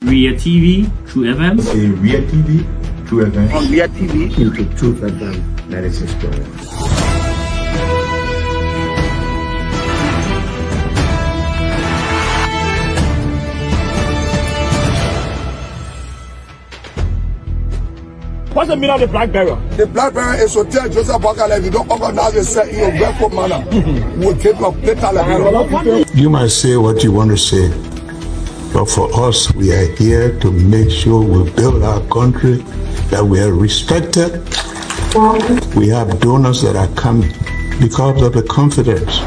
Ria TV, True FM. Say Ria TV, True FM. On Ria TV, into True FM 96.1. what's the meaning of the black barrier? The black barrier is to tell Joseph Wakala if you don't organize yourself in a respectful manner, we'll take your data. You might say what you want to say, but for us, we are here to make sure we build our country, that we are respected. We have donors that are coming because of the confidence.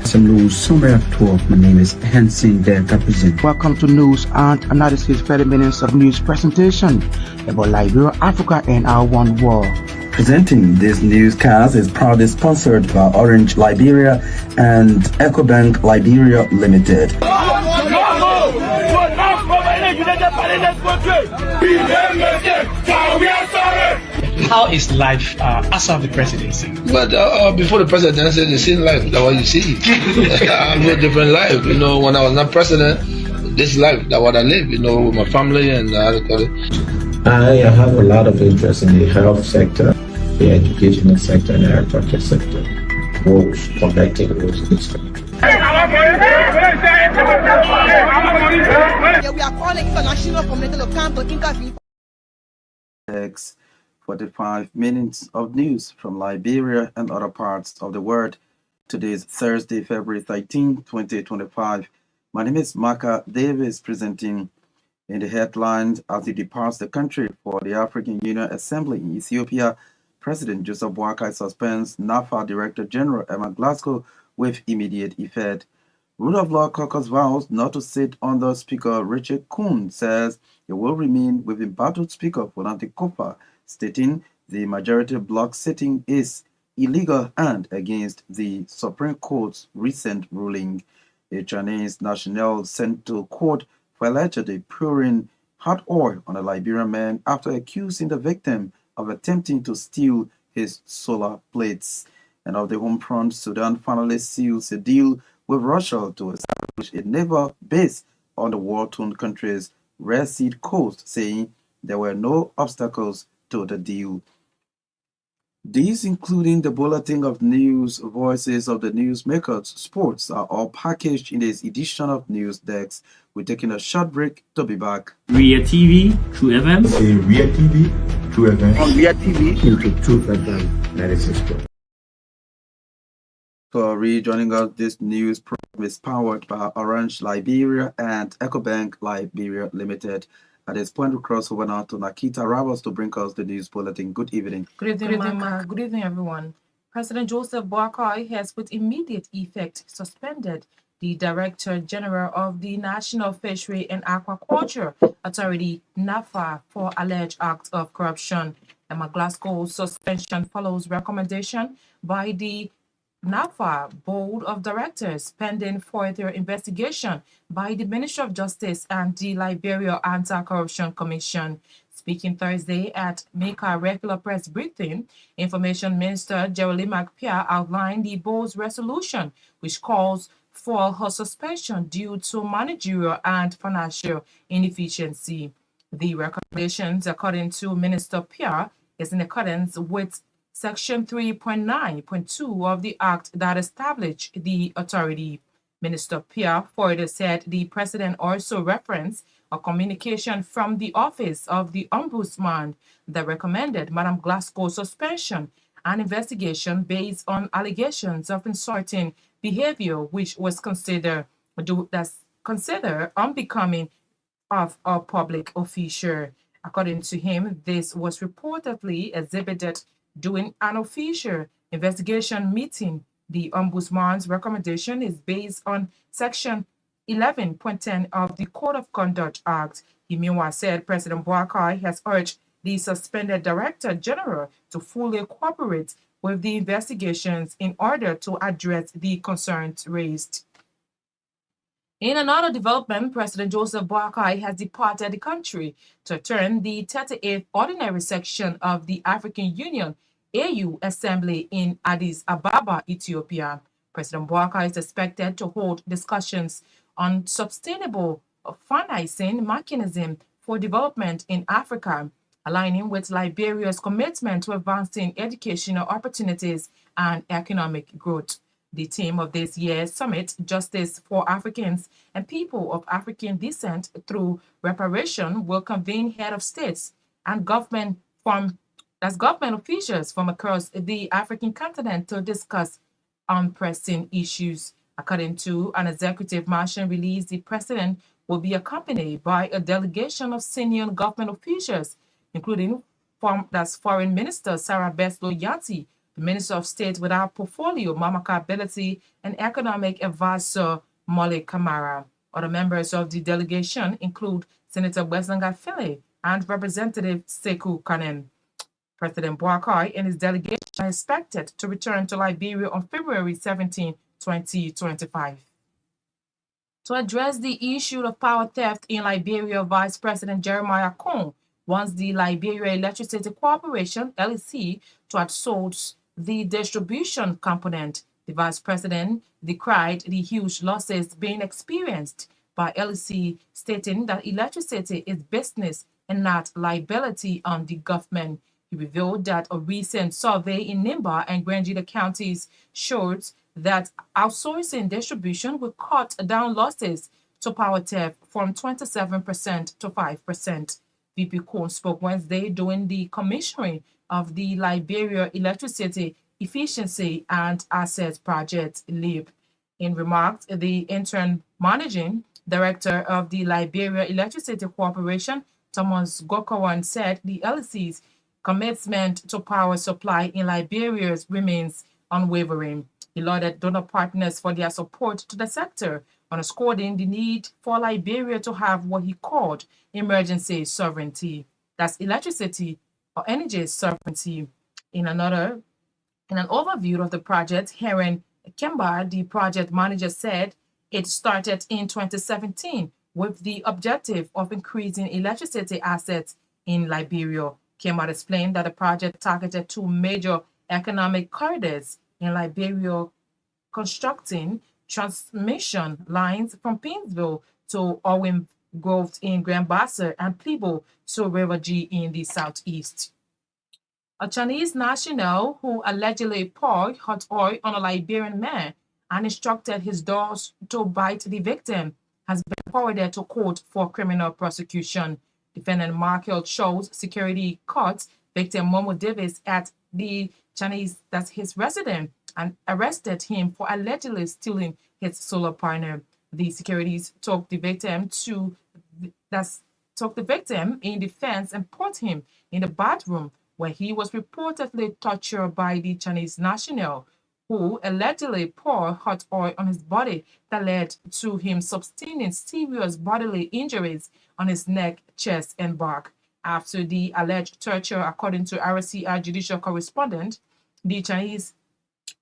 Some news summary of 12. My name is Hansen the represent. Welcome to News and Analysis 30 minutes of news presentation about Liberia, Africa, and our one world. Presenting this newscast is proudly sponsored by Orange Liberia and EcoBank Liberia Limited. How is life as of the presidency? But before the presidency, the same life that what you see. I live a different life. You know, when I was not president, this life that what I live. You know, with my family and I have a lot of interest in the health sector, the educational sector, and the agriculture sector. Those connecting those things. We are calling international community to come to intervene. 45 minutes of news from Liberia and other parts of the world. Today is Thursday, February 13, 2025. My name is Marka Davis, presenting in the headlines as he departs the country for the African Union Assembly in Ethiopia. President Joseph Boakai suspends NAFA Director General Emma Glasgow with immediate effect. Rule of Law Caucus vows not to sit under Speaker Richard Kuhn, says he will remain with embattled Speaker Fonante Kopa, stating the majority bloc sitting is illegal and against the Supreme Court's recent ruling. A Chinese national sent to court for allegedly pouring hot oil on a Liberian man after accusing the victim of attempting to steal his solar plates. And of the home front, Sudan finally seals a deal with Russia to establish a naval base on the war-torn country's Red Sea coast, saying there were no obstacles to the deal. These, including the bulletin of news, voices of the newsmakers, sports, are all packaged in this edition of News Desk. We're taking a short break to be back. Ria TV, True FM. Say Ria TV, True FM. On Ria TV, into True FM 96.1. For rejoining us, this news program is powered by Orange Liberia and EcoBank Liberia Limited. At this point, we cross over now to Naketa Roberts to bring us the news bulletin. Good evening. Good evening, Mark. Good evening, everyone. President Joseph Boakai has with immediate effect suspended the Director General of the National Fishery and Aquaculture Authority, NAFA, for alleged acts of corruption. Emma Glasgow's suspension follows recommendation by the NAFA Board of Directors pending further investigation by the Ministry of Justice and the Liberia Anti-Corruption Commission. Speaking Thursday at Myean regular press briefing, Information Minister Jeremy McPear outlined the board's resolution, which calls for her suspension due to managerial and financial inefficiency. The recommendations, according to Minister Pierre, is in accordance with Section 3.9.2 of the Act that established the authority. Minister Pierre further said the President also referenced a communication from the Office of the Ombudsman that recommended Madam Glasgow's suspension and investigation based on allegations of insulting behavior, which was considered unbecoming of a public official. According to him, this was reportedly exhibited during an official investigation meeting. The Ombudsman's recommendation is based on Section 11.10 of the Code of Conduct Act. He meanwhile said President Boakai has urged the suspended Director General to fully cooperate with the investigations in order to address the concerns raised. In another development, President Joseph Boakai has departed the country to attend the 38th Ordinary Section of the African Union AU Assembly in Addis Ababa, Ethiopia. President Bouakai is expected to hold discussions on sustainable financing mechanism for development in Africa, aligning with Liberia's commitment to advancing educational opportunities and economic growth. The theme of this year's summit, Justice for Africans and People of African Descent Through Reparation, will convene head of states and government officials from across the African continent to discuss pressing issues. According to an executive mansion release, the president will be accompanied by a delegation of senior government officials, including Foreign Minister Sarah Beslo Yanti, the Minister of State without portfolio Mamaka Ability, and Economic Advisor Molly Kamara. Other members of the delegation include Senator Wesanga Fele and Representative Sekou Kanem. President Bouakai and his delegation are expected to return to Liberia on February 17, 2025. To address the issue of power theft in Liberia, Vice President Jeremiah Kong wants the Liberia Electricity Corporation, LEC, to outsource the distribution component. The Vice President decried the huge losses being experienced by LEC, stating that electricity is business and not liability on the government. He revealed that a recent survey in Nimba and Grangeda counties showed that outsourcing distribution will cut down losses to power theft from 27% to 5%. VP Cohn spoke Wednesday during the commissioning of the Liberia Electricity Efficiency and Assets Project, LEAP. In remarks, the interim managing director of the Liberia Electricity Corporation, Thomas Gokawan, said the LEC's commitment to power supply in Liberia remains unwavering. He lauded donor partners for their support to the sector, underscoring the need for Liberia to have what he called emergency sovereignty. That's electricity or energy sovereignty. In an overview of the project, Heron Kemba, the project manager, said it started in 2017 with the objective of increasing electricity assets in Liberia. Kemba explained that the project targeted two major economic corridors in Liberia, constructing transmission lines from Painesville to Owen Grove in Grand Bassa and Plebo to River G in the southeast. A Chinese national who allegedly poured hot oil on a Liberian man and instructed his dogs to bite the victim has been forwarded to court for criminal prosecution. Defendant Marka Davis security caught victim Marka Davis at the Chinese, that's his residence, and arrested him for allegedly stealing his solar panel. The securities took the victim in defense and put him in the bathroom where he was reportedly tortured by the Chinese national, who allegedly poured hot oil on his body that led to him sustaining serious bodily injuries on his neck, chest, and back. After the alleged torture, according to RCR judicial correspondent, the Chinese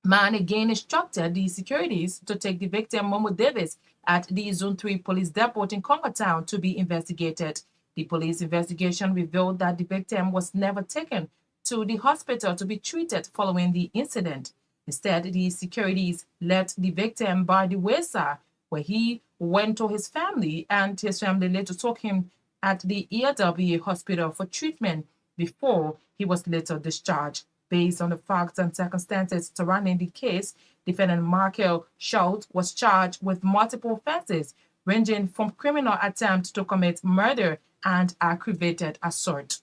man again instructed the securities to take the victim, Marka Davis, at the Zone 3 police depot in Congo Town to be investigated. The police investigation revealed that the victim was never taken to the hospital to be treated following the incident. Instead, the securities left the victim by the wayside, where he went to his family, and his family later took him at the ERW hospital for treatment before he was later discharged. Based on the facts and circumstances surrounding the case, defendant Marka Davis was charged with multiple offenses, ranging from criminal attempt to commit murder and aggravated assault.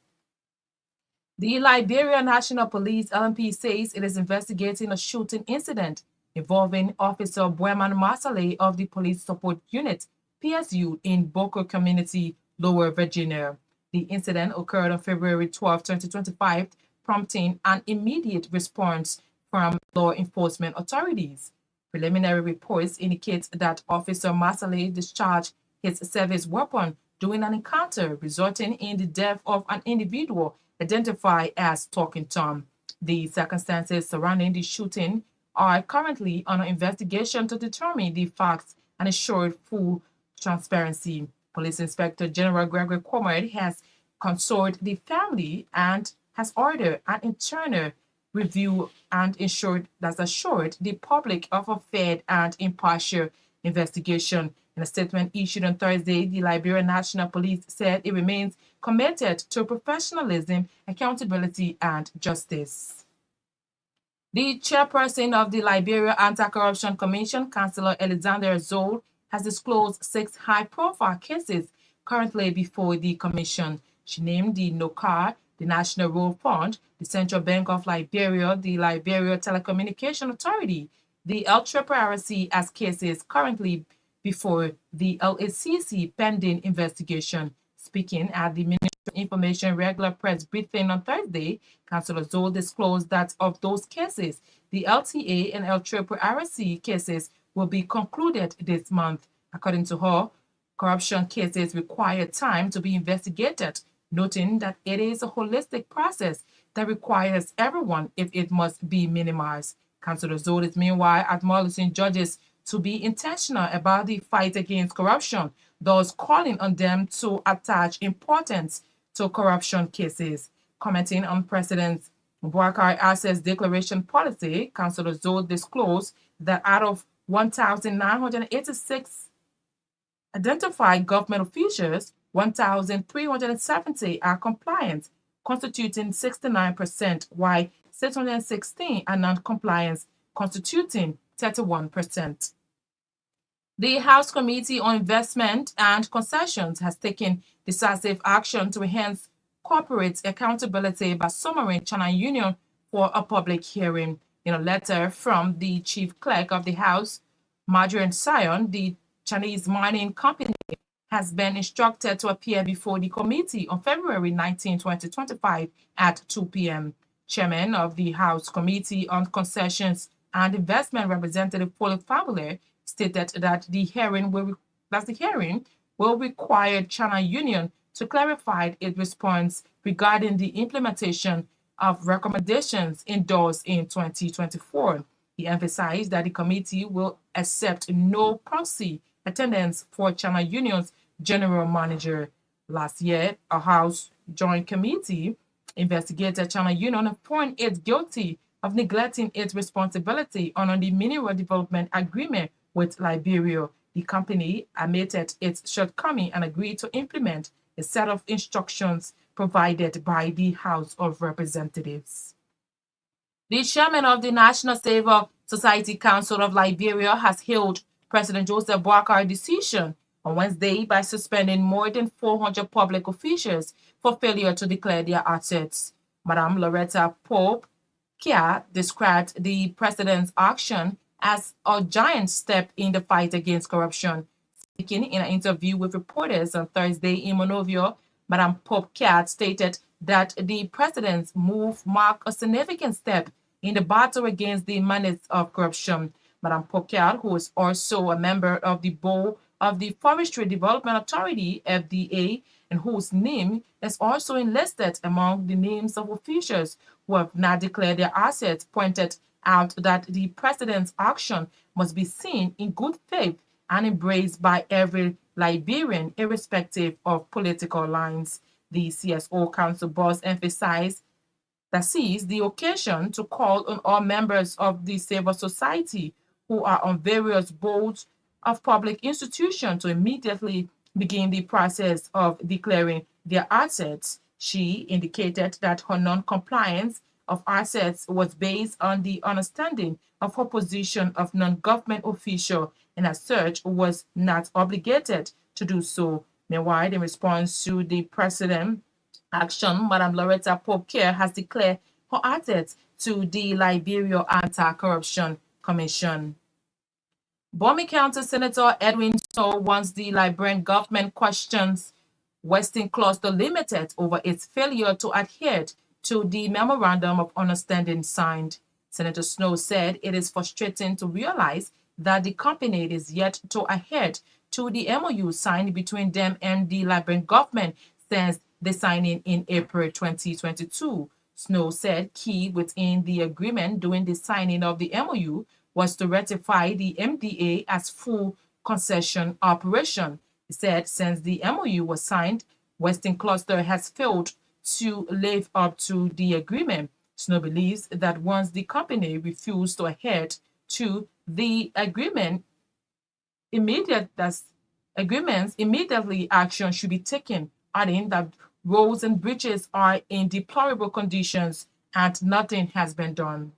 The Liberia National Police LNP says it is investigating a shooting incident involving Officer Bueman Masale of the Police Support Unit, PSU, in Boca Community, Lower Virginia. The incident occurred on February 12, 2025, prompting an immediate response from law enforcement authorities. Preliminary reports indicate that Officer Masale discharged his service weapon during an encounter, resulting in the death of an individual identified as Talking Tom. The circumstances surrounding the shooting are currently under investigation to determine the facts and ensure full transparency. Police Inspector General Gregory Cormard has consoled the family and has ordered an internal review and assured the public of a fair and impartial investigation. In a statement issued on Thursday, the Liberian National Police said it remains committed to professionalism, accountability, and justice. The chairperson of the Liberia Anti-Corruption Commission, Councillor Alexander Zoll, has disclosed 6 high-profile cases currently before the commission. She named the NOCAR, the National Road Fund, the Central Bank of Liberia, the Liberia Telecommunication Authority, the LRRC as cases currently before the LACC pending investigation. Speaking at the Ministry of Information regular press briefing on Thursday, Councillor Zoll disclosed that of those cases, the LTA and LRRC cases will be concluded this month. According to her, corruption cases require time to be investigated, noting that it is a holistic process that requires everyone if it must be minimized. Councillor Zoll is meanwhile admonishing judges to be intentional about the fight against corruption, thus calling on them to attach importance to corruption cases. Commenting on President Bouakari Assets declaration policy, Councillor Zoll disclosed that out of 1,986 identified government officials, 1,370 are compliant, constituting 69%, while 616 are non-compliant, constituting 31%. The House Committee on Investment and Concessions has taken decisive action to enhance corporate accountability by summoning China Union for a public hearing. In a letter from the Chief Clerk of the House, Marjorie Sion, the Chinese mining company has been instructed to appear before the committee on February 19, 2025 at 2 p.m. Chairman of the House Committee on Concessions and Investment, Representative Paul Fabule, stated that the hearing will require China Union to clarify its response regarding the implementation of recommendations endorsed in 2024. He emphasized that the committee will accept no proxy attendance for China Union's general manager. Last year, a House Joint Committee investigated China Union and found it guilty of neglecting its responsibility under the Mineral Development Agreement with Liberia. The company admitted its shortcoming and agreed to implement a set of instructions provided by the House of Representatives. The chairman of the National Civil Society Council of Liberia has hailed President Joseph Boakar's decision on Wednesday by suspending more than 400 public officials for failure to declare their assets. Madame Loretta Pope Kia described the president's action as a giant step in the fight against corruption. Speaking in an interview with reporters on Thursday in Monrovia, Madame Pope Kia stated that the president's move marked a significant step in the battle against the menace of corruption. Madame Pope Kia, who is also a member of the board of the Forestry Development Authority, FDA, and whose name is also enlisted among the names of officials who have not declared their assets, pointed out that the president's action must be seen in good faith and embraced by every Liberian, irrespective of political lines. The CSO Council boss emphasized that sees the occasion to call on all members of the civil society who are on various boards of public institutions to immediately begin the process of declaring their assets. She indicated that her non-compliance of assets was based on the understanding of her position of non-government official and as such was not obligated to do so. Meanwhile, in response to the president's action, Madame Loretta Pope Kia has declared her assets to the Liberia Anti-Corruption Commission. Bomi County Senator Edwin Stowe wants the Liberian government questions Western Cluster Limited over its failure to adhere to the Memorandum of Understanding signed. Senator Snow said it is frustrating to realize that the company is yet to adhere to the MOU signed between them and the Liberian government since the signing in April 2022. Snow said key within the agreement during the signing of the MOU was to ratify the MDA as full concession operation. He said since the MOU was signed, Western Cluster has failed to live up to the agreement. Snow believes that once the company refused to adhere to the immediately action should be taken, adding that roads and bridges are in deplorable conditions and nothing has been done.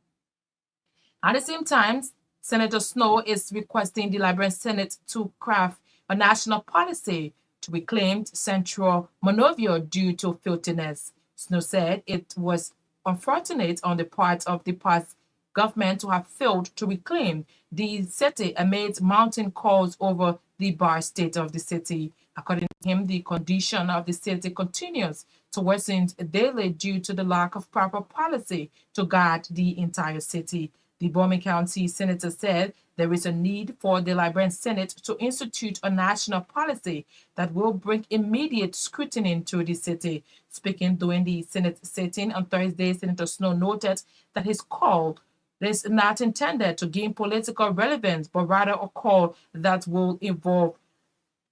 At the same time, Senator Snow is requesting the Liberian Senate to craft a national policy to reclaim Central Monrovia due to filthiness. Snow said it was unfortunate on the part of the past government to have failed to reclaim the city amid mounting calls over the bar state of the city. According to him, the condition of the city continues to worsen daily due to the lack of proper policy to guard the entire city. The Bowman County Senator said there is a need for the Liberian Senate to institute a national policy that will bring immediate scrutiny to the city. Speaking during the Senate sitting on Thursday, Senator Snow noted that his call is not intended to gain political relevance, but rather a call that will involve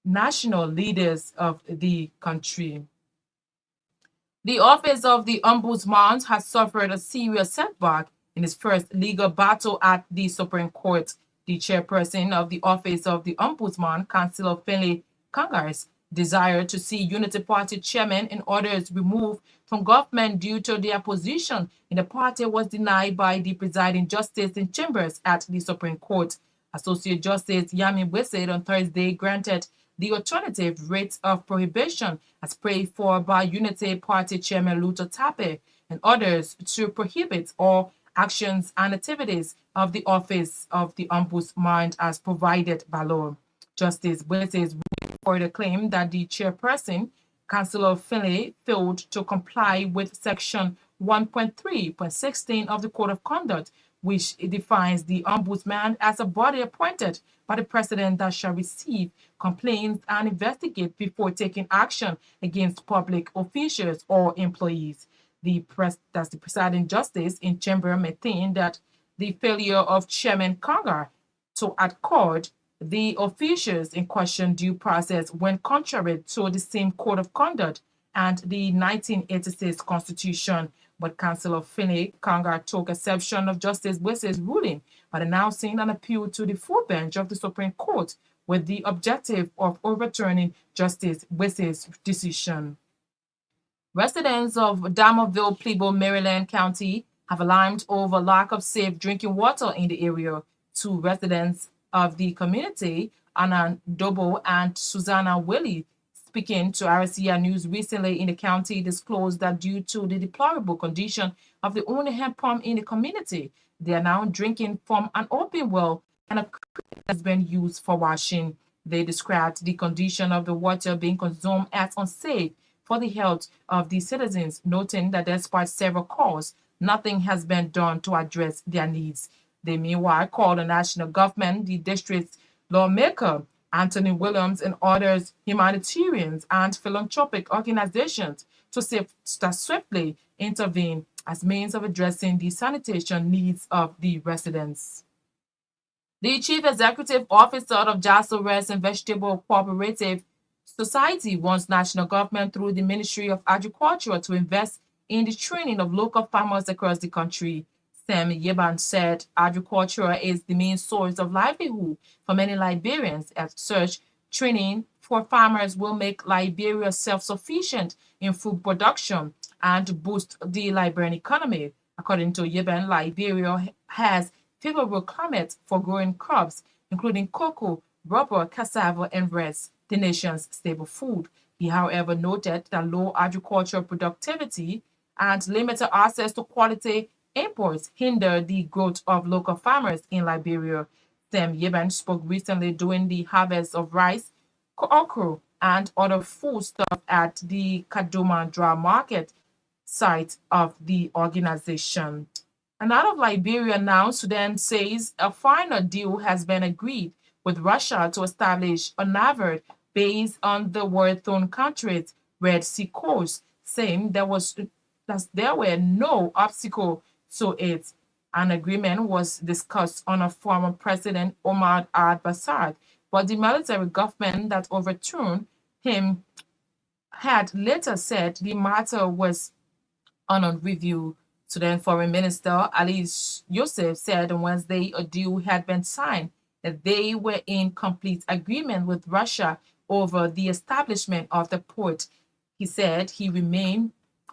national leaders of the country. The office of the Ombudsman has suffered a serious setback in his first legal battle at the Supreme Court. The chairperson of the office of the Ombudsman, Councillor Finlay Kangar's desire to see Unity Party chairman and others removed from government due to their position in the party was denied by the presiding justice in chambers at the Supreme Court. Associate Justice Yami Wesed on Thursday granted the alternative writ of prohibition as prayed for by Unity Party Chairman Luther Tape and others to prohibit all actions and activities of the office of the Ombudsman as provided by law. Justice Wesed further claimed that the chairperson, Councillor Finlay, failed to comply with Section 1.3.16 of the Code of Conduct, which defines the Ombudsman as a body appointed by the President that shall receive complaints and investigate before taking action against public officials or employees. The presiding justice in chamber maintained that the failure of Chairman Kangar to accord the officials in question due process went contrary to the same Code of Conduct and the 1986 Constitution. But Councillor Finlay Kangar took exception of Justice Wesley's ruling by announcing an appeal to the full bench of the Supreme Court with the objective of overturning Justice Wesley's decision. Residents of Damerville, Plebo, Maryland County have alarmed over lack of safe drinking water in the area. Two residents of the community, Anna Dobo and Susanna Willie, speaking to RCA News recently in the county, disclosed that due to the deplorable condition of the only hand pump in the community, they are now drinking from an open well and a creek has been used for washing. They described the condition of the water being consumed as unsafe for the health of the citizens, noting that despite several calls, nothing has been done to address their needs. They meanwhile called the national government, the district's lawmaker, Anthony Williams, and others humanitarians and philanthropic organizations to swiftly intervene as means of addressing the sanitation needs of the residents. The Chief Executive Officer of Jasso Rice and Vegetable Cooperative Society wants national government through the Ministry of Agriculture to invest in the training of local farmers across the country. Sam Yeban said agriculture is the main source of livelihood for many Liberians. As such, training for farmers will make Liberia self-sufficient in food production and boost the Liberian economy. According to Yeban, Liberia has favorable climate for growing crops, including cocoa, rubber, cassava, and rice, the nation's staple food. He, however, noted that low agricultural productivity and limited access to quality imports hinder the growth of local farmers in Liberia. Sam Yeban spoke recently during the harvest of rice, okra, and other foodstuff at the Kaduma Dry Market site of the organization. And out of Liberia now, Sudan says a final deal has been agreed with Russia to establish a navy based on the war-torn country's Red Sea coast, saying there were no obstacle to it. An agreement was discussed under former President Omar al-Bashir, but the military government that overturned him had later said the matter was on review. Sudan Foreign Minister Ali Youssef said on Wednesday a deal had been signed, that they were in complete agreement with Russia over the establishment of the port. He said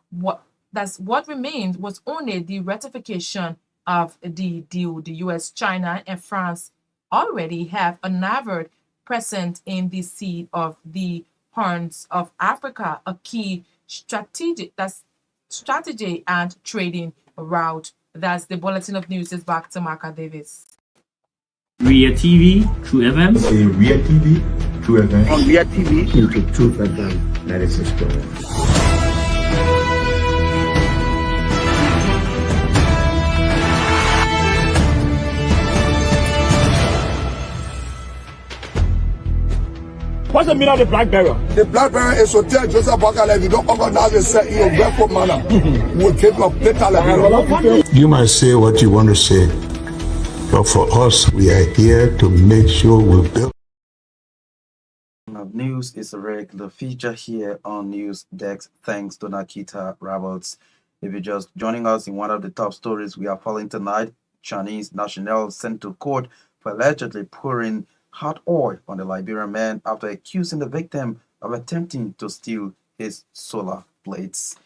what remained was only the ratification of the deal. The US, China, and France already have a navy present in the Sea of the Horns of Africa, a key strategy and trading route. That's the bulletin of news. Is back to Marka Davis. Ria TV, True FM. Ria TV, True FM. On Ria TV. Into True FM 96.1. What's the meaning of the black barrier? The black barrier is to tell Joseph Bakala, if you don't organize yourself in a grateful manner, we'll keep your better. You might say what you want to say, but for us, we are here to make sure we build. News is a regular feature here on News Desk. Thanks to Naketa Roberts. If you're just joining us in one of the top stories we are following tonight, Chinese nationals sent to court for allegedly pouring hot oil on the Liberian man after accusing the victim of attempting to steal his solar plates.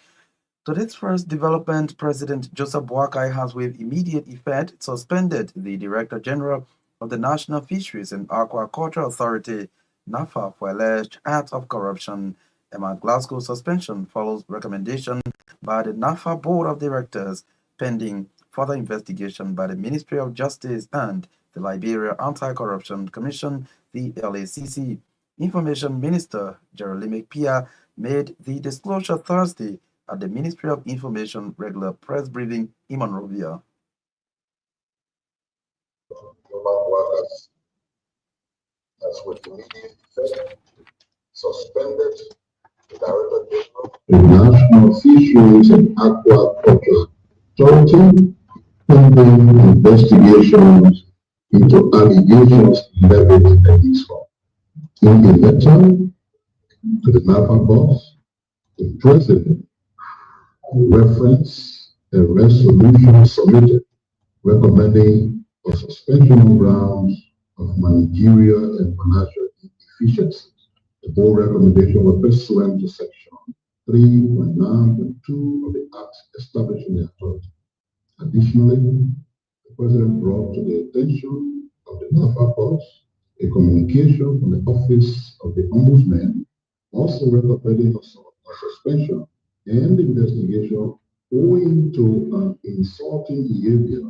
To this first development, President Joseph Boakai has with immediate effect suspended the Director General of the National Fisheries and Aquaculture Authority, NAFA, for alleged acts of corruption. Emma Glasgow's suspension follows recommendation by the NAFA Board of Directors, pending further investigation by the Ministry of Justice and the Liberia Anti-Corruption Commission, the LACC. Information Minister Jeremy Pia made the disclosure Thursday at the Ministry of Information regular press briefing in Monrovia. Human workers has with immediate effect suspended the Director General of the National Fisheries and Aquaculture Authority, pending investigations into allegations levied against her. In a letter to the NAFA boss, the President referenced a resolution submitted recommending a suspension on grounds of managerial and financial deficiencies. The board recommendation was pursuant to section 3.9.2 of the Act establishing the authority. Additionally, the President brought to the attention of the NAFA boss a communication from the Office of the Ombudsman, also recommending a suspension and investigation owing to an insulting behavior,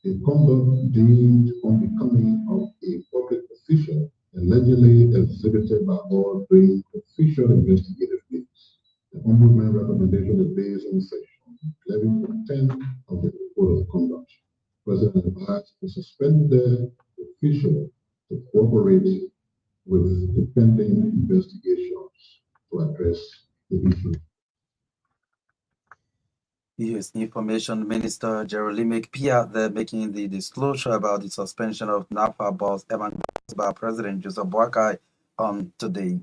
a conduct deemed unbecoming of a public official, allegedly exhibited by all during official investigative meetings. The Ombudsman recommendation is based on section 11.10 of the Code of Conduct. President advised the suspended official to cooperate with the pending investigations to address the issue. Yes, Information Minister Jeremy Pia there making the disclosure about the suspension of NAFA boss Evan by President Joseph Boakai on today.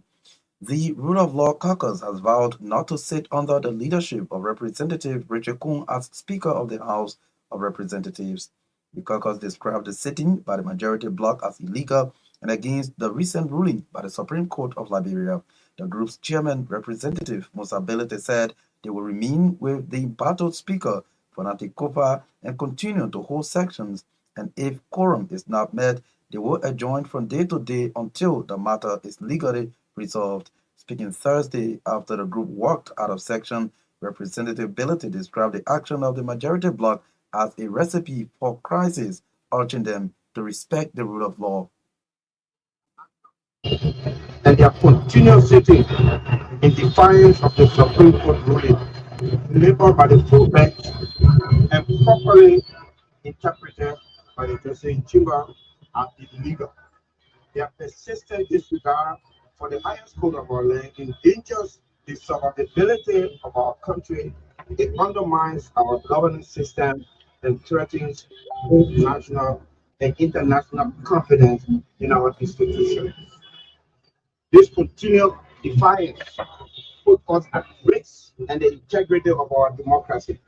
The Rule of Law Caucus has vowed not to sit under the leadership of Representative Richard Kuhn as Speaker of the House of Representatives. The caucus described the sitting by the majority bloc as illegal and against the recent ruling by the Supreme Court of Liberia. The group's chairman, Representative Musa Belete, said they will remain with the embattled Speaker, Fonati Kopa, and continue to hold sections, and if quorum is not met, they will adjourn from day to day until the matter is legally resolved. Speaking Thursday after the group walked out of section, Representative Belete described the action of the majority bloc as a recipe for crisis, urging them to respect the rule of law. And their continued sitting in defiance of the Supreme Court ruling, labeled by the full bench and properly interpreted by the Justice Chamber as illegal. Their persistent disregard for the highest code of our land endangers the survivability of our country. It undermines our governance system and threatens both national and international confidence in our institutions. This continued defiance puts us at risk and the integrity of our democracy.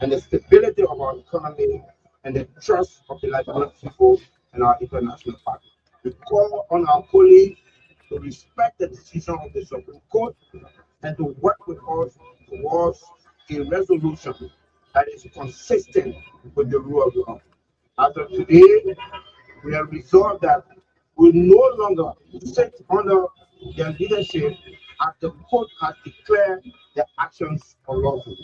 and the stability of our economy and the trust of the Liberian people and our international partners. We call on our colleagues to respect the decision of the Supreme Court and to work with us towards a resolution that is consistent with the rule of law. As of today, we have resolved that we no longer sit under their leadership as the court has declared their actions unlawful.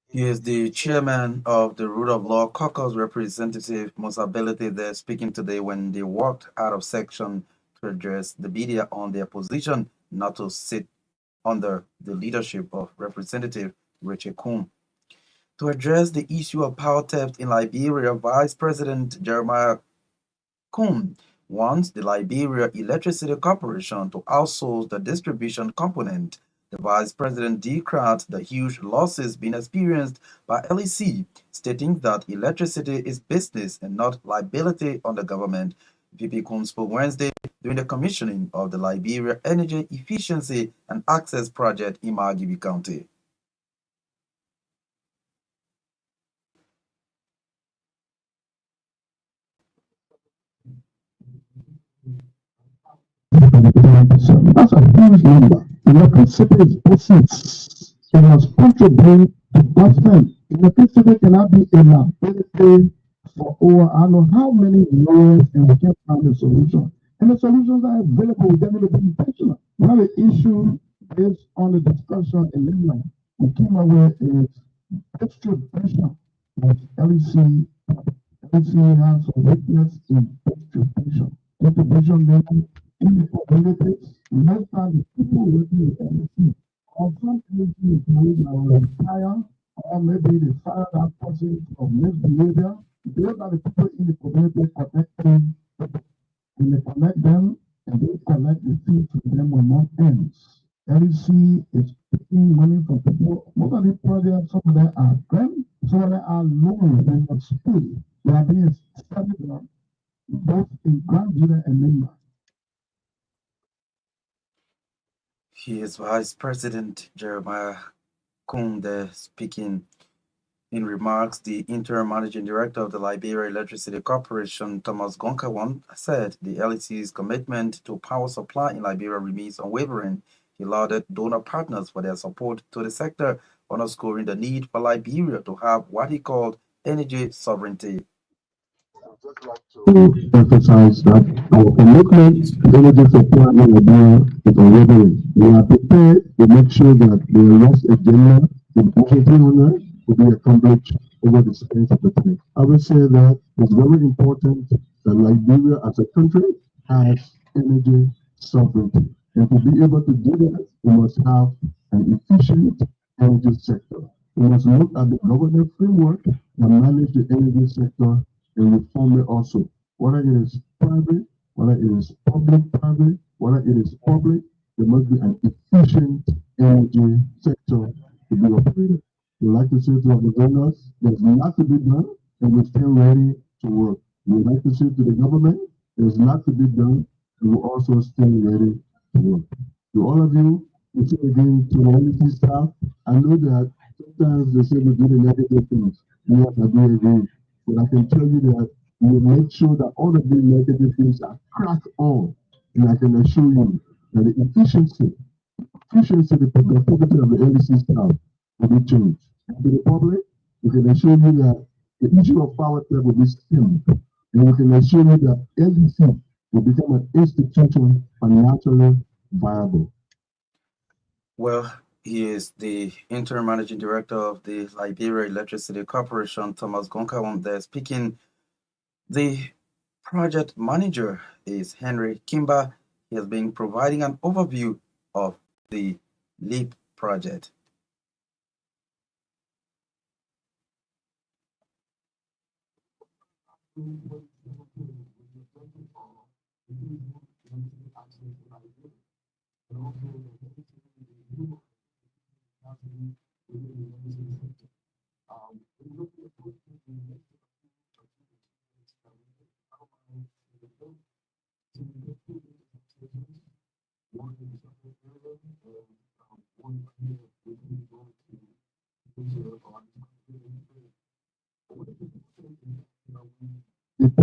He is the chairman of the Rule of Law Caucus, Representative Mosability, there speaking today when they walked out of section to address the media on their position not to sit under the leadership of Representative Richard Combs. To address the issue of power theft in Liberia, Vice President Jeremiah Combs wants the Liberia Electricity Corporation to outsource the distribution component. The vice president decried the huge losses being experienced by LEC, stating that electricity is business and not liability on the government. VP Combs spoke Wednesday during the commissioning of the Liberia Energy Efficiency and Access Project in Margibi County. That's a huge number. Electricity is business. It must contribute to government. Electricity cannot be a liability for over I don't know how many years, and we can't find a solution. And the solutions are available. We don't need to be intentional. One of the issues based on the discussion in England we came up with is distribution of LEC. LEC has a weakness in distribution. Distribution means in the communities, most of the people working with LEC, or some LEC employees are retired, or maybe they fired that person from misbehavior. Those are the people in the community connecting, and they connect them, and they collect the fee to them on month ends. LEC is taking money from people. Most of the projects, some of them are grant, some of them are loans, they must pay. They are being studied on both in Gambia and Mainland. He is Vice President Jeremiah Combs speaking. In remarks, the interim managing director of the Liberia Electricity Corporation, Thomas Gonkawan, said the LEC's commitment to power supply in Liberia remains unwavering. He lauded donor partners for their support to the sector, underscoring the need for Liberia to have what he called energy sovereignty. To emphasize that our commitment to energy supply in Liberia is unwavering. We are prepared to make sure that the lost agenda in 2000 will be accomplished over the space of the time. I would say that it's very important that Liberia as a country has energy sovereignty. And to be able to do that, we must have an efficient energy sector. We must look at the government framework and manage the energy sector and reform it also. Whether it is private, whether it is public-private, whether it is public, there must be an efficient energy sector to be operated. We like to say to our governors, there's a lot to be done, and we're still ready to work. We like to say to the government, there's a lot to be done, and we're also still ready to work. To all of you, we say again to the LEC staff, I know that sometimes they say we do the negative things. Yes, I do agree. But I can tell you that we will make sure that all of these negative things are cracked on. And I can assure you that the efficiency, the productivity of the LEC staff will be changed. And to the public, we can assure you that the issue of power theft will be stemmed. And we can assure you that LEC will become an institution financially viable. Well, he is the interim managing director of the Liberia Electricity Corporation, Thomas Gonkawan, there speaking. The project manager is Henry Kimba. He has been providing an overview of the LEAP project.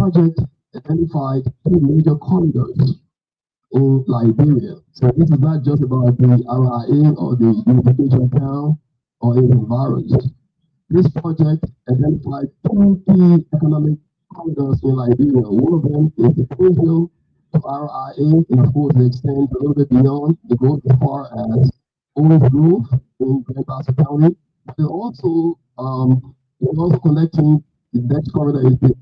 project identified two major corridors in Liberia. So this is not just about the RIA or the unification town or even virus. This project identified two key economic corridors in Liberia. One of them is the Coastal to RIA, and of course it extends a little bit beyond. It goes as far as Orange Grove in Grand Bassa County. But it's also connecting the next corridor is the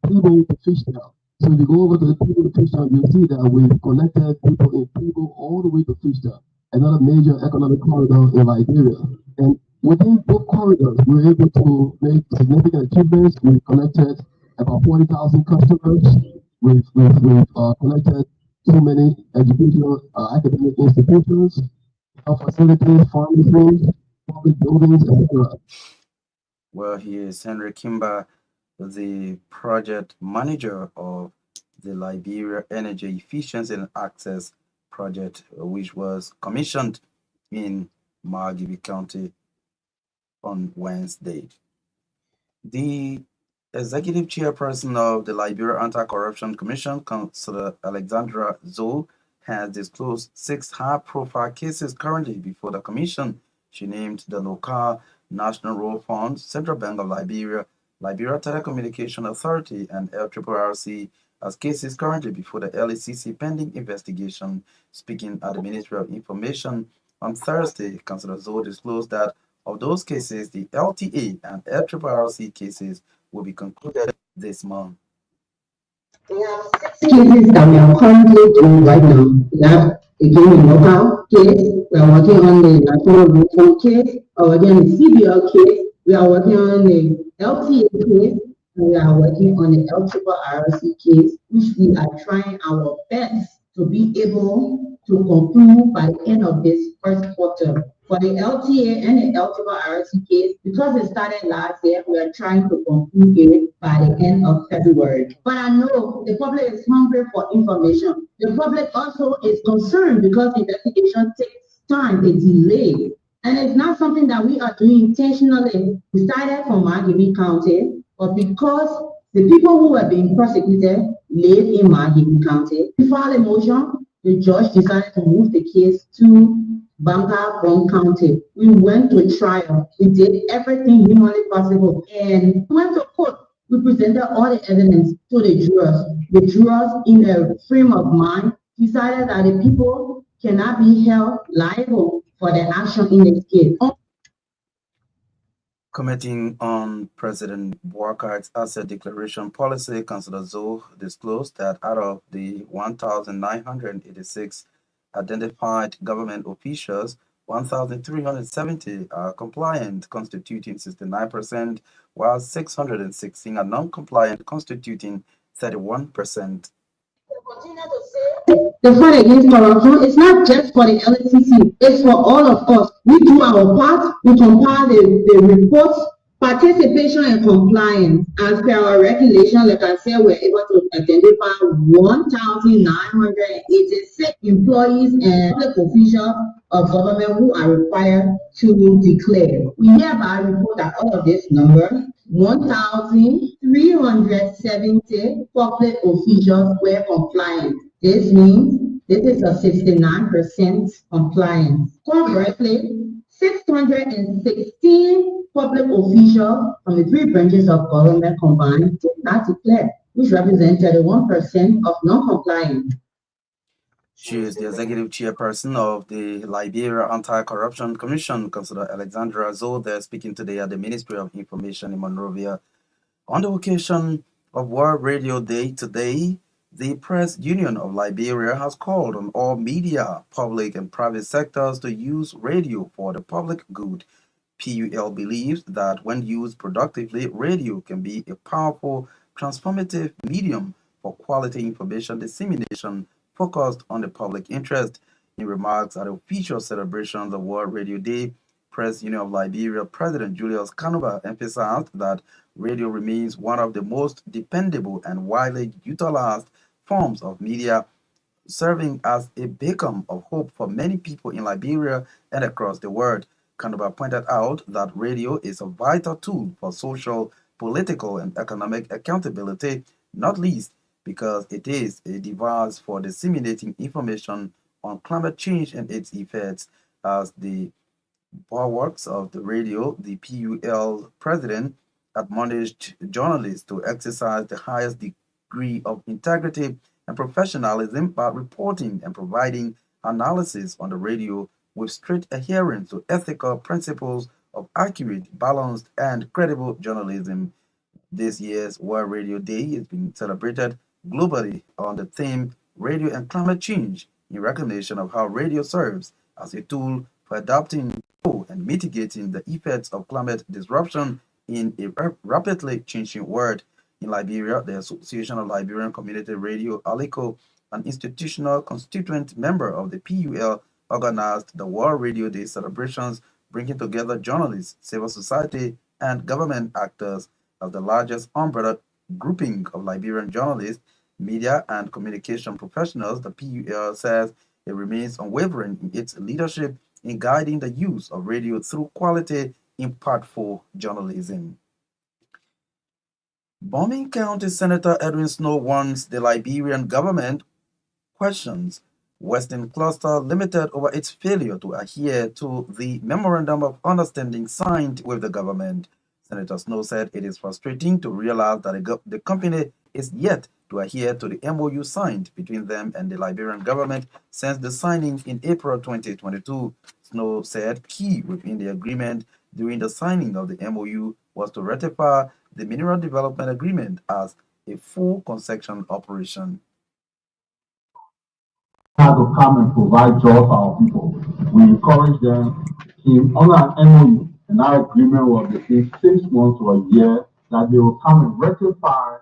Peebo to Fishtown. So if you go over to the Peebo to Fishtown, you'll see that we've connected people in Peebo all the way to Fishtown, another major economic corridor in Liberia. And within both corridors, we were able to make significant achievements. We connected about 40,000 customers. We've connected so many educational academic institutions, health facilities, pharmacies, public buildings, etc. Well, he is Henry Kimber, the project manager of the Liberia Energy Efficiency and Access Project, which was commissioned in Margibi County on Wednesday. The executive chairperson of the Liberia Anti-Corruption Commission, Councillor Alexandra Zoe, has disclosed 6 high-profile cases currently before the commission. She named the local National Road Fund, Central Bank of Liberia, Liberia Telecommunication Authority, and LRRC as cases currently before the LECC pending investigation. Speaking at the Ministry of Information on Thursday, Councillor Zoe disclosed that of those cases, the LTA and LRRC cases will be concluded this month. We have 6 cases that we are currently doing right now. We have again a local case, we are working on the national reform case, we are working on the CBL case, we are working on the LTA case, and we are working on the LRRC case, which we are trying our best to be able to conclude by the end of this first quarter. For the LTA and the LRRC case, because it started last year, we are trying to conclude it by the end of February. But I know the public is hungry for information. The public also is concerned because the investigation takes time, a delay. And it's not something that we are doing intentionally. We started from Margibi County, but because the people who were being prosecuted live in Margibi County, we filed a motion. The judge decided to move the case to Bangka County. We went to trial. We did everything humanly possible, and we went to court. We presented all the evidence to the jurors. The jurors, in a frame of mind, decided that the people cannot be held liable for their action in this case. Commenting on President Boakar's asset declaration policy, Councillor Zoe disclosed that out of the 1,986 identified government officials, 1,370 are compliant, constituting 69%, while 616 are non-compliant, constituting 31%. The fight against corruption is not just for the LCC, it's for all of us. We do our part, we compile the reports, participation and compliance. As per our regulation, like I said, we're able to identify 1,986 employees and public officials of government who are required to declare. We hereby report that all of this number, 1,370 public officials were compliant. This means this is a 69% compliance. Conversely, 616 public officials from the 3 branches of government combined did not declare, which represents 31% of non-compliance. She is the executive chairperson of the Liberia Anti-Corruption Commission, Councillor Alexandra Zoe, speaking today at the Ministry of Information in Monrovia. On the occasion of World Radio Day today, the Press Union of Liberia has called on all media, public and private sectors to use radio for the public good. PUL believes that when used productively, radio can be a powerful, transformative medium for quality information dissemination focused on the public interest. In remarks at official celebrations of World Radio Day, Press Union of Liberia President Julius Kanuba emphasized that radio remains one of the most dependable and widely utilized forms of media, serving as a beacon of hope for many people in Liberia and across the world. Kanuba pointed out that radio is a vital tool for social, political and economic accountability, not least because it is a device for disseminating information on climate change and its effects. As the bulwarks of the radio, the PUL president admonished journalists to exercise the highest degree of integrity and professionalism by reporting and providing analysis on the radio with strict adherence to ethical principles of accurate, balanced, and credible journalism. This year's World Radio Day is being celebrated globally on the theme Radio and Climate Change in recognition of how radio serves as a tool for adapting to and mitigating the effects of climate disruption in a rapidly changing world. In Liberia, the Association of Liberian Community Radio, ALICO, an institutional constituent member of the PUL, organized the World Radio Day celebrations, bringing together journalists, civil society, and government actors as the largest umbrella grouping of Liberian journalists, media, and communication professionals. The PUL says it remains unwavering in its leadership in guiding the use of radio through quality, impactful journalism. Bombing County Senator Edwin Snow warns the Liberian government questions Western Cluster Limited over its failure to adhere to the Memorandum of Understanding signed with the government. Senator Snow said it is frustrating to realize that the company is yet to adhere to the MOU signed between them and the Liberian government since the signing in April 2022. Snow said key within the agreement during the signing of the MOU was to ratify the Mineral Development Agreement as a full concession operation. Had to come and provide jobs for our people. We encourage them to honor an MOU, and our agreement was between 6 months to a year that they will come and rectify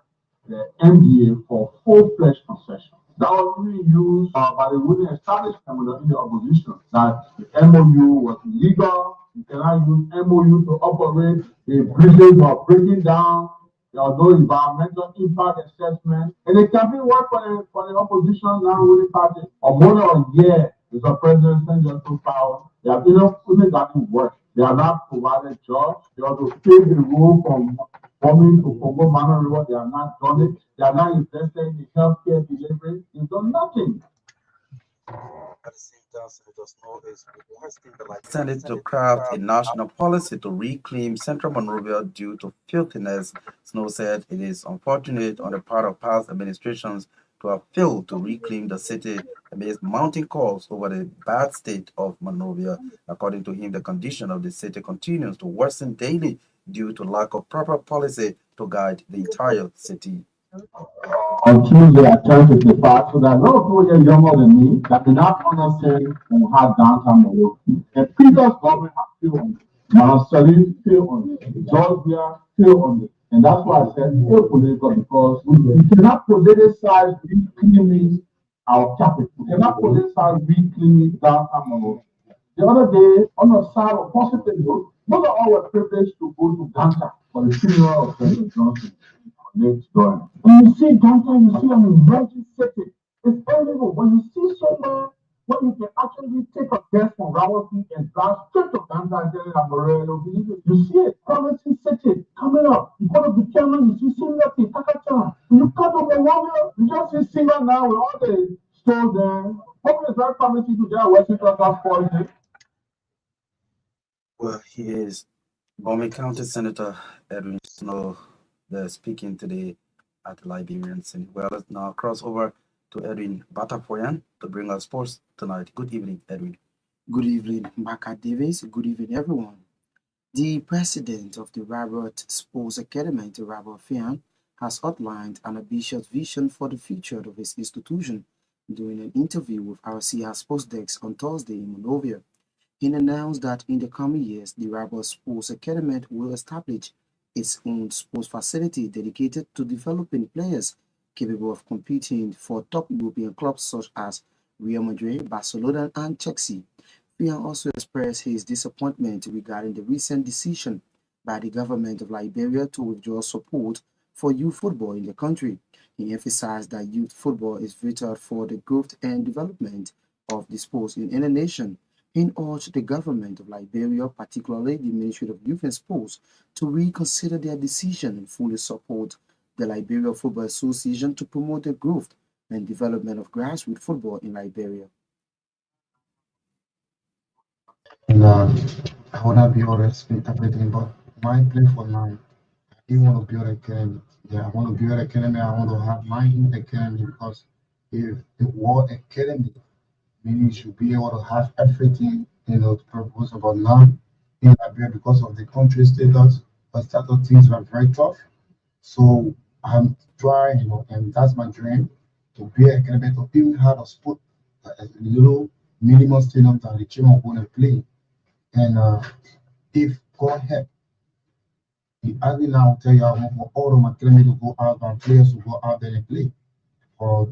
the MDA for full-fledged concession. That was really used by the ruling establishment within the opposition, that the MOU was illegal. You cannot use MOU to operate. The bridges are breaking down. There are no environmental impact assessment, and it can be work for the opposition now ruling party. Or more than a year, Mr. President sent to power. They have even gotten work. They have not provided jobs. They have to pave the road from bombing to Congo Manor River. They have not done it. They have not invested in the healthcare delivery. They've done nothing. At the same time, Senator Snow is requesting the Senate to craft a national policy to reclaim Central Monrovia due to filthiness. Snow said it is unfortunate on the part of past administrations to have failed to reclaim the city amidst mounting calls over the bad state of Monrovia. According to him, the condition of the city continues to worsen daily due to lack of proper policy to guide the entire city. On Tuesday, I turned to the fact so that a lot of people here younger than me that do not understand how downtown Milwaukee. The previous government has failed on it. Marcellin failed on it. Torgbean failed on it. And that's why I said fail political, because we cannot politicize reclaiming our capital. We cannot politicize reclaiming downtown Milwaukee. The other day, on the side of positive note, not all were privileged to go to Ghana for the funeral of President Johnson. Next door. When you see Ghana, you see an emerging city. It's terrible. When you see somewhere where you can actually take a guest from Rawalpindi and drive straight to Ghana and get it at Morello, you see a promising city coming up. You go to Buchanan, you see similar thing, Takachana. When you come to Milwaukee, you just see similar now with all the stores there. Hopefully it's very promising to get a Washington passport. Well, he is Bombay County Senator Edwin Snow speaking today at the Liberian Senate. Well, let's now cross over to Edwin Batafoyan to bring us sports tonight. Good evening, Edwin. Good evening, Marka Davis. Good evening, everyone. The president of the Robert Sports Academy, Robert Myean, has outlined an ambitious vision for the future of his institution during an interview with RCR Sports Desk on Thursday in Monrovia. He announced that in the coming years, the Robert Sports Academy will establish its own sports facility dedicated to developing players capable of competing for top European clubs such as Real Madrid, Barcelona, and Chelsea. Myean also expressed his disappointment regarding the recent decision by the government of Liberia to withdraw support for youth football in the country. He emphasized that youth football is vital for the growth and development of the sports in any nation. He urged the government of Liberia, particularly the Ministry of Youth and Sports, to reconsider their decision and fully support the Liberia Football Association to promote the growth and development of grassroots football in Liberia. And I would not be able to explain everything, but my plan for now, I want to build an academy. Yeah, I want to build an academy. I want to have my own academy because if the World Academy, meaning you should be able to have everything, to propose about now in Liberia because of the country status, but status things were very tough. So I'm trying, and that's my dream to be an academy to even have a sport, a little minimum stadium that the children want to play. And if God help, he asked me now tell you I want for all of my academy to go out and players to go out there and play. Or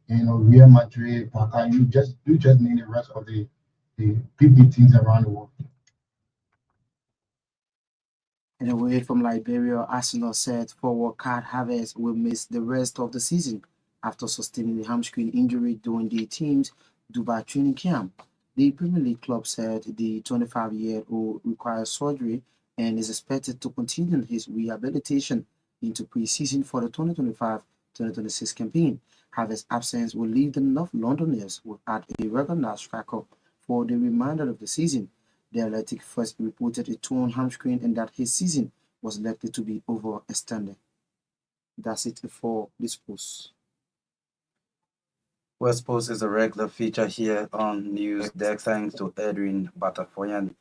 Real Madrid, Barca, you just need the rest of the big teams around the world. And away from Liberia, Arsenal said forward Kai Havertz will miss the rest of the season after sustaining a hamstring injury during the team's Dubai training camp. The Premier League club said the 25-year-old requires surgery and is expected to continue his rehabilitation into pre-season for the 2025-2026 campaign. Havertz's absence will leave the North Londoners without a regular striker for the remainder of the season. The Athletic first reported a torn hamstring and that his season was likely to be overextended. That's it for this post. West Post is a regular feature here on News Desk thanks to Edwin Batafoyan.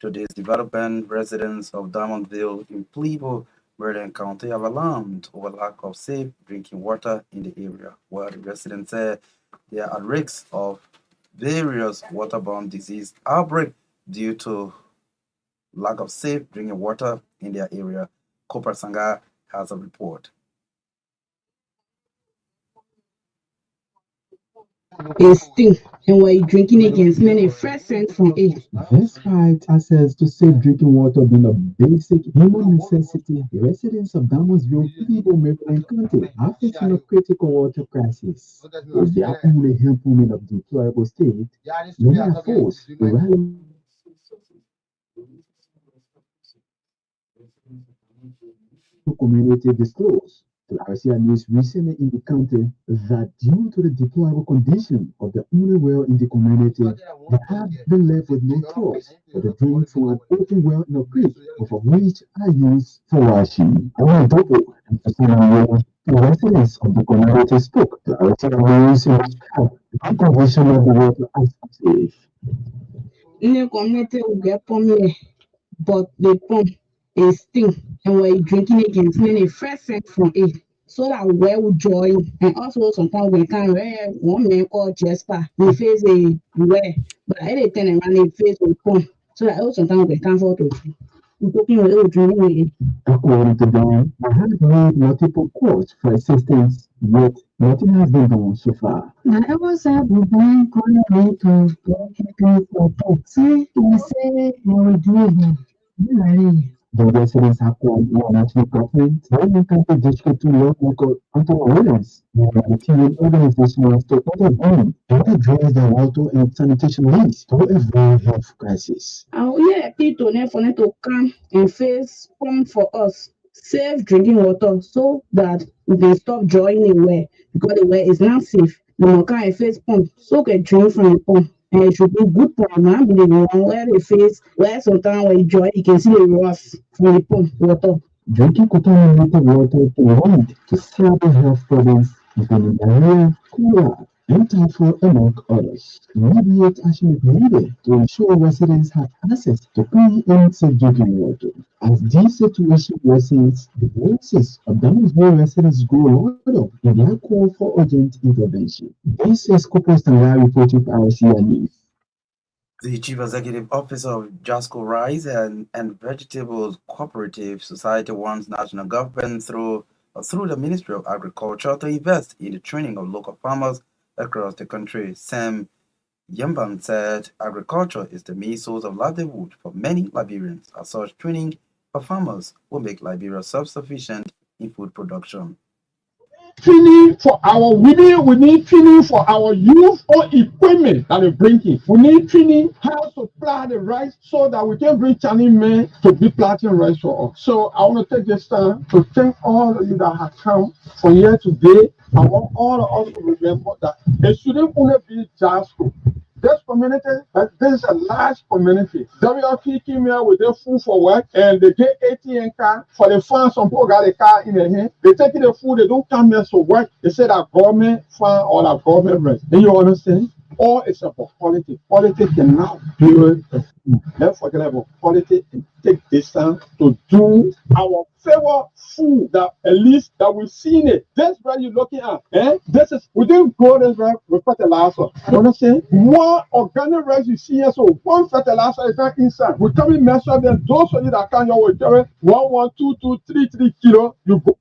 Today's development, residents of Diamondville in Plevo, Maryland County have alarmed over lack of safe drinking water in the area, where the residents say they are at risk of various waterborne disease outbreaks due to lack of safe drinking water in their area. Kopar Sangha has a report. A sting, and we're drinking against many fresh scent from it. Despite access to safe drinking water being a basic human necessity, the residents of Damasville, Plevo, Maryland County are facing a critical water crisis. With their only improvement of deplorable state, many are forced to rally community disclosed to RCA News recently indicated that due to the deplorable condition of the only well in the community, they have been left with no choice but to drink from an open well in a creek, both of which are used for washing. On double, the residents of the community spoke to RCA News in the condition of the water as safe. In the community, we get pump, but the pump is sting, and we're drinking against many fresh scent from it. So that where we join, and also sometimes we can wear one man called Jasper. We face a wear, but I didn't turn around and face a pump. So that also sometimes we can afford to. We're talking with drinking. According to them, they have made multiple calls for assistance, yet nothing has been done so far. I was behind calling to get for talk. Say, we say, we do it. The residents have called one national government, one country district to local authorities, the team organizations to intervene and address the water and sanitation needs to avoid health crisis. Yeah, people for them to come and face pump for us safe drinking water so that we can stop drawing the well because the well is not safe. The more kind face pump so can drink from the pump. And it should be good pump, not be the one where the face, where sometimes when you join, you can see the rust from the pump water. Drinking contaminated water can lead to several health problems, including diarrhea, cholera, and typhoid, among others. Immediate action is needed to ensure residents have access to clean and safe drinking water. As this situation worsens, the voices of Damasville residents grow louder in their call for urgent intervention. This is Kopar Sangha reporting for RCA News. The Chief Executive Officer of Jasco Rice and Vegetables Cooperative Society wants national government through the Ministry of Agriculture to invest in the training of local farmers across the country. Sam Yamban said agriculture is the main source of livelihood for many Liberians. As such, training for farmers will make Liberia self-sufficient in food production. feeding for our women. We need feeding for our youth or equipment that we bring in. We need feeding how to plant the rice so that we can bring Chinese men to be planting rice for us. So I want to take this time to thank all of you that have come from here today. I want all of us to remember that it shouldn't only be just school. This community, this is a large community. WLP came here with their food for work and they get ATM card for the fund. Some people got a car in their hand. They take the food, they don't come here to work. They say that government fund or that government rent. Do you understand? All it's about quality. Quality cannot build a food. Let's forget about quality and take this time to do our favorite food that at least that we've seen it. That's what you're looking at. This is we didn't grow this right with fertilizer. You understand? One organic rice you see here, so one fertilizer is not inside. We come in measure them. Those of you that can you will carry 1, 2, 2, 3 kilo. You go.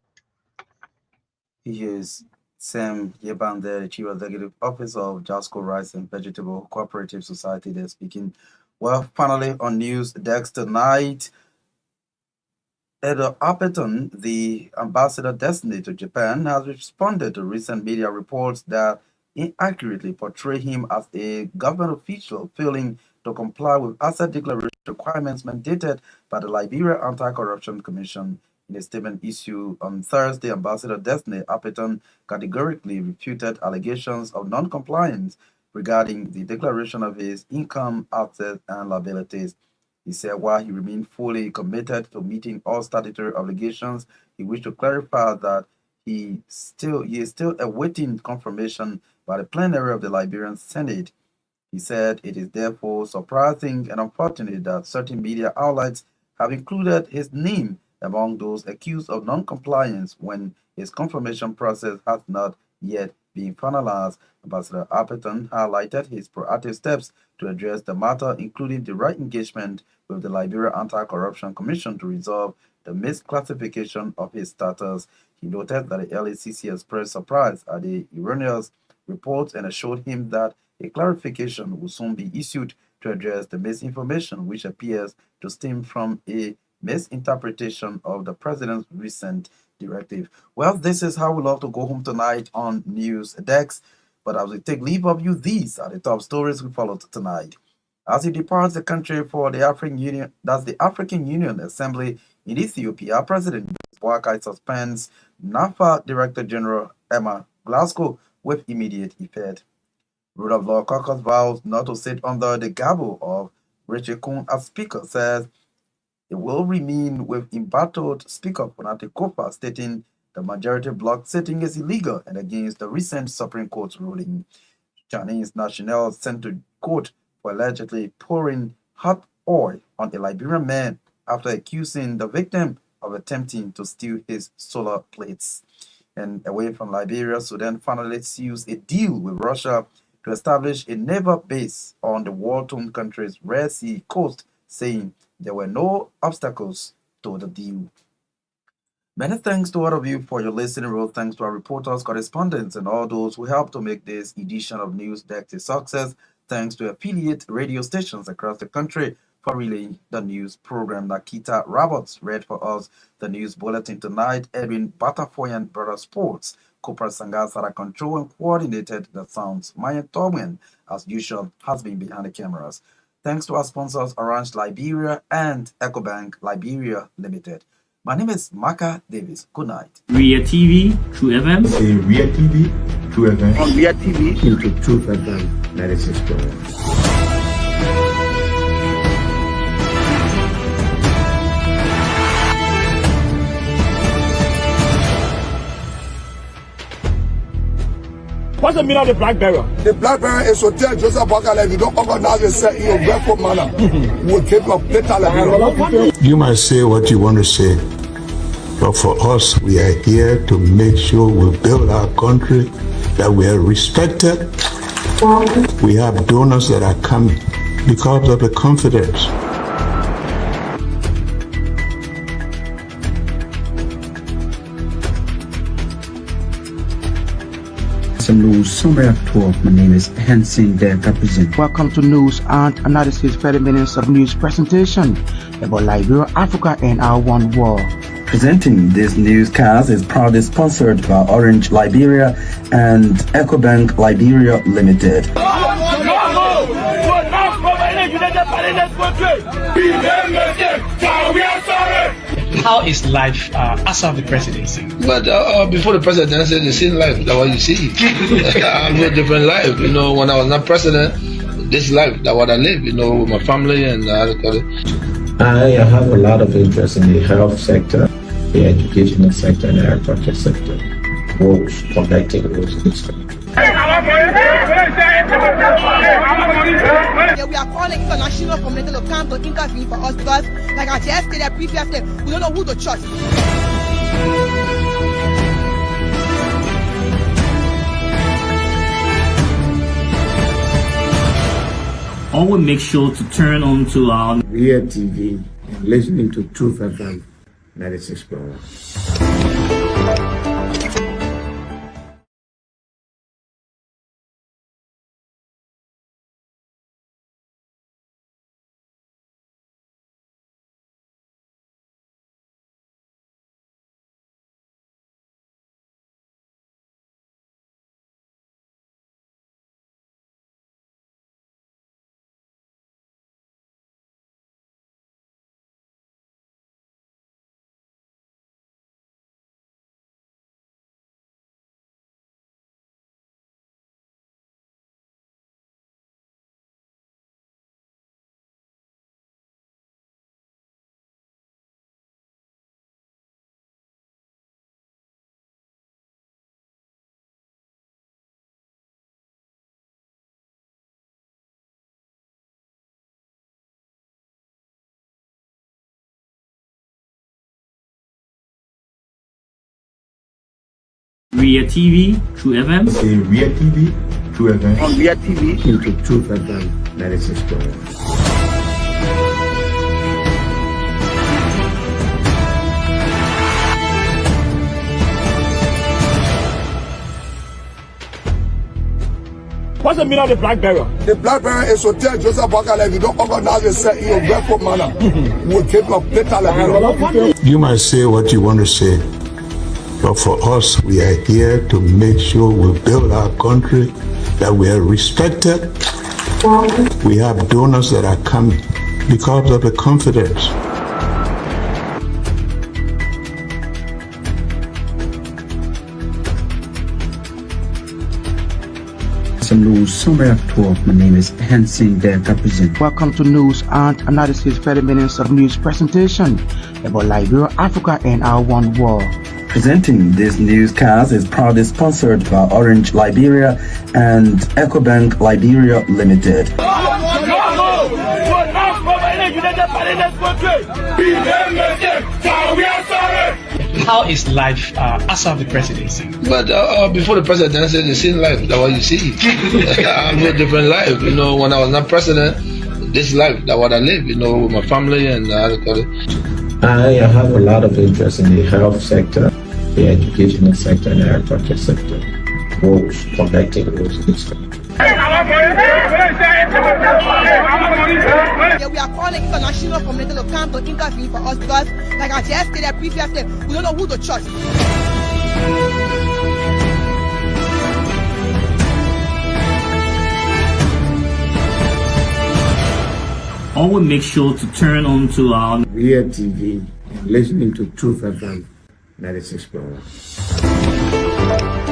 Yes. Sam Yebande, the Chief Executive Officer of Jasco Rice and Vegetable Cooperative Society, they're speaking. Well, finally, on news desk tonight, Edo Appleton, the ambassador destined to Japan, has responded to recent media reports that inaccurately portray him as a government official failing to comply with asset declaration requirements mandated by the Liberia Anti-Corruption Commission. In a statement issued on Thursday, Ambassador Destiny Appleton categorically refuted allegations of non-compliance regarding the declaration of his income, assets, and liabilities. He said while he remained fully committed to meeting all statutory obligations, he wished to clarify that he is still awaiting confirmation by the plenary of the Liberian Senate. He said it is therefore surprising and unfortunate that certain media outlets have included his name among those accused of non-compliance when his confirmation process has not yet been finalized. Ambassador Appleton highlighted his proactive steps to address the matter, including the right engagement with the Liberia Anti-Corruption Commission to resolve the misclassification of his status. He noted that the LACC expressed surprise at the erroneous reports and assured him that a clarification will soon be issued to address the misinformation which appears to stem from a misinterpretation of the president's recent directive. Well, this is how we love to go home tonight on News Desk. But as we take leave of you, these are the top stories we followed tonight. As he departs the country for the African Union, that's the African Union Assembly in Ethiopia, President Boakai suspends NAFA Director General Emma Glasgow with immediate effect. Rule of Law Caucus vows not to sit under the gavel of Richard Kuhn as Speaker, says it will remain with embattled Speaker Konate Kopa, stating the majority bloc sitting is illegal and against the recent Supreme Court ruling. Chinese nationals sent to court for allegedly pouring hot oil on a Liberian man after accusing the victim of attempting to steal his solar plates. And away from Liberia, Sudan finally seals a deal with Russia to establish a naval base on the war-torn country's Red Sea coast, saying there were no obstacles to the deal. Many thanks to all of you for your listening. Real thanks to our reporters, correspondents, and all those who helped to make this edition of News Desk a success. Thanks to affiliate radio stations across the country for relaying the news program. Naketa Roberts read for us the news bulletin tonight. Edwin Batafoyan Brother Sports, Cooper Sangasara control and coordinated the sounds. Myean Torgbean, as usual, has been behind the cameras. Thanks to our sponsors, Orange Liberia and EcoBank Liberia Limited. My name is Marka Davis. Good night. Ria TV, True FM. Say Ria TV, True FM. On Ria TV. Into True FM 96.1. What's the meaning of the black barrier? The black barrier is to tell Joseph Bakala, if you don't organize yourself in a grateful manner, we'll take your data Liberia. You might say what you want to say, but for us, we are here to make sure we build our country, that we are respected. We have donors that are coming because of the confidence. News summary of 12. My name is Hansen Derek represent. Welcome to News and Analysis 30 minutes of news presentation about Liberia, Africa, and our one world. Presenting this newscast is proudly sponsored by Orange Liberia and EcoBank Liberia Limited. How is life after the presidency? But before the presidency, the same life that what you see. I live a different life. You know, when I was not president, this life that what I live. You know, with my family and I have a lot of interest in the health sector, the educational sector, and the agriculture sector. Roads, connecting roads in this country. Yeah, we are calling international community to come to intervene for us because, like I just stated previously, we don't know who to trust. Always make sure to turn on to our Myean TV and listening to Truth FM 96.1. Myean TV, True FM. Say Myean TV, True FM. On Myean TV. Into Truth FM 96.1. What's the meaning of the black barrier? The black barrier is to tell Joseph Bakala if you don't organize yourself in a respectful manner, we'll take your data level. You might say what you want to say, but for us, we are here to make sure we build our country, that we are respected. We have donors that are coming because of the confidence. Some news summary of 12. My name is Hansen Delta Present. Welcome to News and Analysis, 30 minutes of news presentation about Liberia, Africa, and our one world. Presenting this newscast is proudly sponsored by Orange Liberia and EcoBank Liberia Limited. How is life after the presidency? But before the presidency, the same life that what you see. I live a different life. You know, when I was not president, this life that what I live. You know, with my family and I have a lot of interest in the health sector, the educational sector, and the agriculture sector. Roads, connecting roads in this country. Yeah, we are calling international community to come to intervene for us because, like I just stated previously, we don't know who to trust. Always make sure to turn on to our Myean TV and listening to Truth FM 96.1.